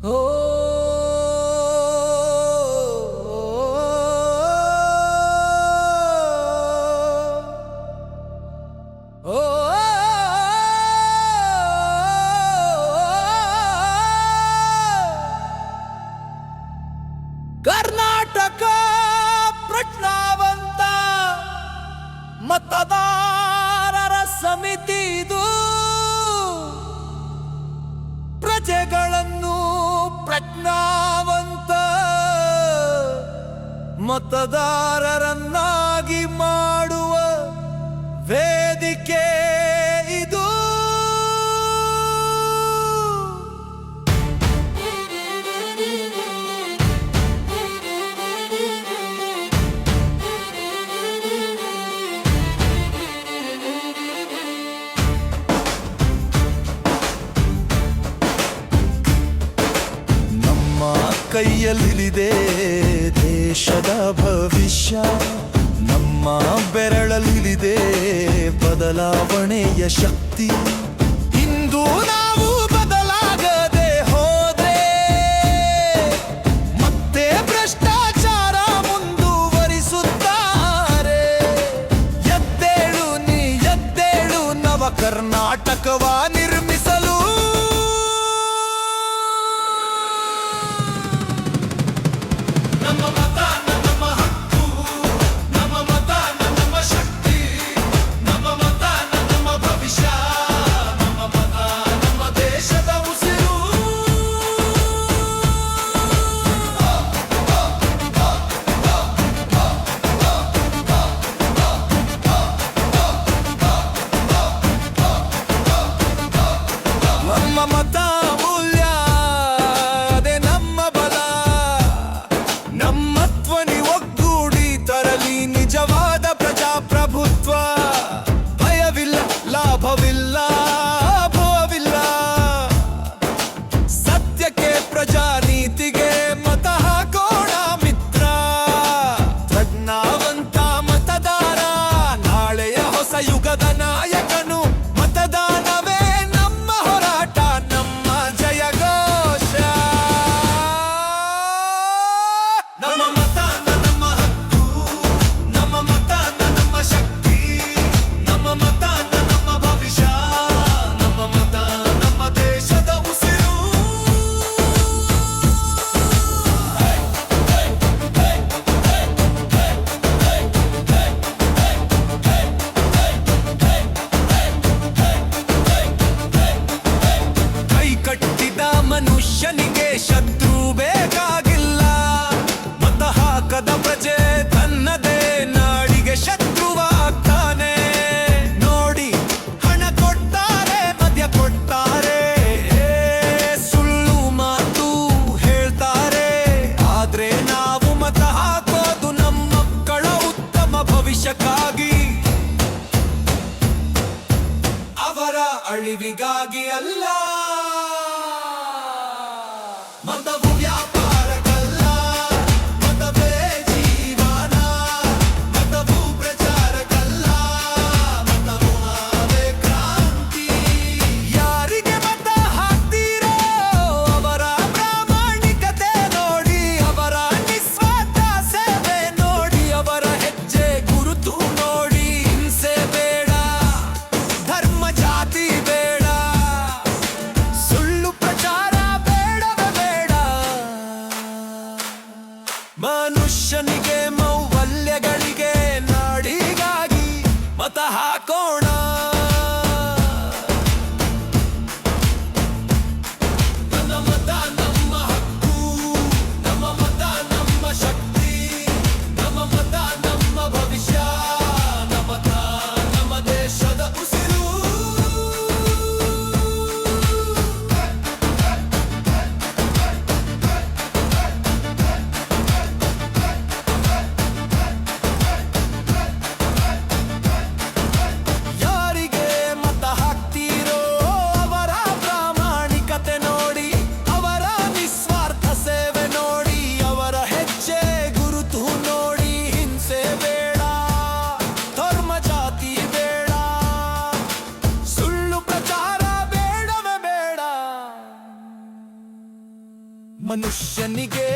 ಓ ಕರ್ನಾಟಕ ಪ್ರಜ್ಞಾವಂತ ಮತದಾರರ ಸಮಿತಿ ಇದು ಪ್ರಜೆಗಳನ್ನು ಪ್ರಜ್ಞಾವಂತ ಮತದಾರರನ್ನಾಗಿ ಮಾಡುವ ವೇದಿಕೆ ಇದು. ಕೈಯಲ್ಲಿದೆ ದೇಶದ ಭವಿಷ್ಯ, ನಮ್ಮ ಬೆರಳಲ್ಲಿದೆ ಬದಲಾವಣೆಯ ಶಕ್ತಿ. ಇಂದು ನಾವು ಬದಲಾಗದೆ ಹೋದ್ರೆ ಮತ್ತೆ ಭ್ರಷ್ಟಾಚಾರ ಮುಂದುವರಿಸುತ್ತಾರೆ. ಎದ್ದೇಳು ನೀ ಎದ್ದೇಳು, ನವ ಕರ್ನಾಟಕವ ನಿರ್ಮಿಸಲು. ಮತ ಮೂಲ್ಯ ಅದೇ ನಮ್ಮ ಬಲ, ನಮ್ಮತ್ವನಿ ಒಗ್ಗೂಡಿ ತರಲಿ ನಿಜವಾದ ಪ್ರಜಾಪ್ರಭುತ್ವ. ಭಯವಿಲ್ಲ, ಲಾಭವಿಲ್ಲ, ಭೋವಿಲ್ಲ, ಸತ್ಯಕ್ಕೆ ಪ್ರಜಾನೀತಿಗೆ ಮತ ಹಾಕೋಣ ಮಿತ್ರ. ಪ್ರಜ್ಞಾವಂತ ಮತದಾರ ನಾಳೆಯ ಹೊಸ ಯುಗದ ನಾಯಕನು. ಮತದಾನವೇ ನಮ್ಮ ಹೋರಾಟ, ನಮ್ಮ ಜಯಘೋಷ. ನಮ್ಮ ಮತದಾನ ನಮ್ಮ ಹಕ್ಕು, ನಮ್ಮ ಮತದಾನ ನಮ್ಮ ಶಕ್ತಿ, ನಮ್ಮ ಮತದಾನ ನಮ್ಮ ಭವಿಷ್ಯ, ನಮ್ಮ ಮತ ನಮ್ಮ ದೇಶದ ಉಸಿರು. ಕೈ ಕಟ್ಟಿದ ಮನುಷ್ಯನಿಗೆ ಶತ್ರು ಬೇಕಾಗಿಲ್ಲ, ಮತ ಹಾಕದ ಪ್ರಜೆ ತನ್ನದೇ ನಾಡಿಗೆ ಶತ್ರುವಾಗ್ತಾನೆ. ನೋಡಿ ಹಣ ಕೊಡ್ತಾರೆ, ಮದ್ಯ ಕೊಡ್ತಾರೆ, ಸುಳ್ಳು ಮಾತು ಹೇಳ್ತಾರೆ, ಆದ್ರೆ ನಾವು ಮತ ಹಾಕೋದು ನಮ್ಮ ಮಕ್ಕಳ ಉತ್ತಮ ಭವಿಷ್ಯಕ್ಕಾಗಿ, ಅವರ ಅಳಿವಿಗಾಗಿ ಅಲ್ಲ. ಮತವು ವ್ಯಾಪಾರಕ್ಕಲ್ಲ, ಮತವೇ ಜೀವನ. ಮತವು ಪ್ರಚಾರಕ್ಕಲ್ಲ, ಮತವು ನಾವೇ ಕ್ರಾಂತಿ. ಯಾರಿಗೆ ಮತ ಹಾಕ್ತೀರೋ ಅವರ ಪ್ರಾಮಾಣಿಕತೆ ನೋಡಿ, ಅವರ ನಿಸ್ವಾರ್ಥ ಸೇವೆ ನೋಡಿ, ಅವರ ಹೆಜ್ಜೆ ಗುರುತು ನೋಡಿ. ಹಿಂಸೆ ಬೇಡ, ಧರ್ಮ ಜಾತಿ ಬೇಡ, ಸುಳ್ಳು ಪ್ರಚಾರ ಬೇಡವೇ ಬೇಡ, ಮನುಷ್ಯನಿಗೆ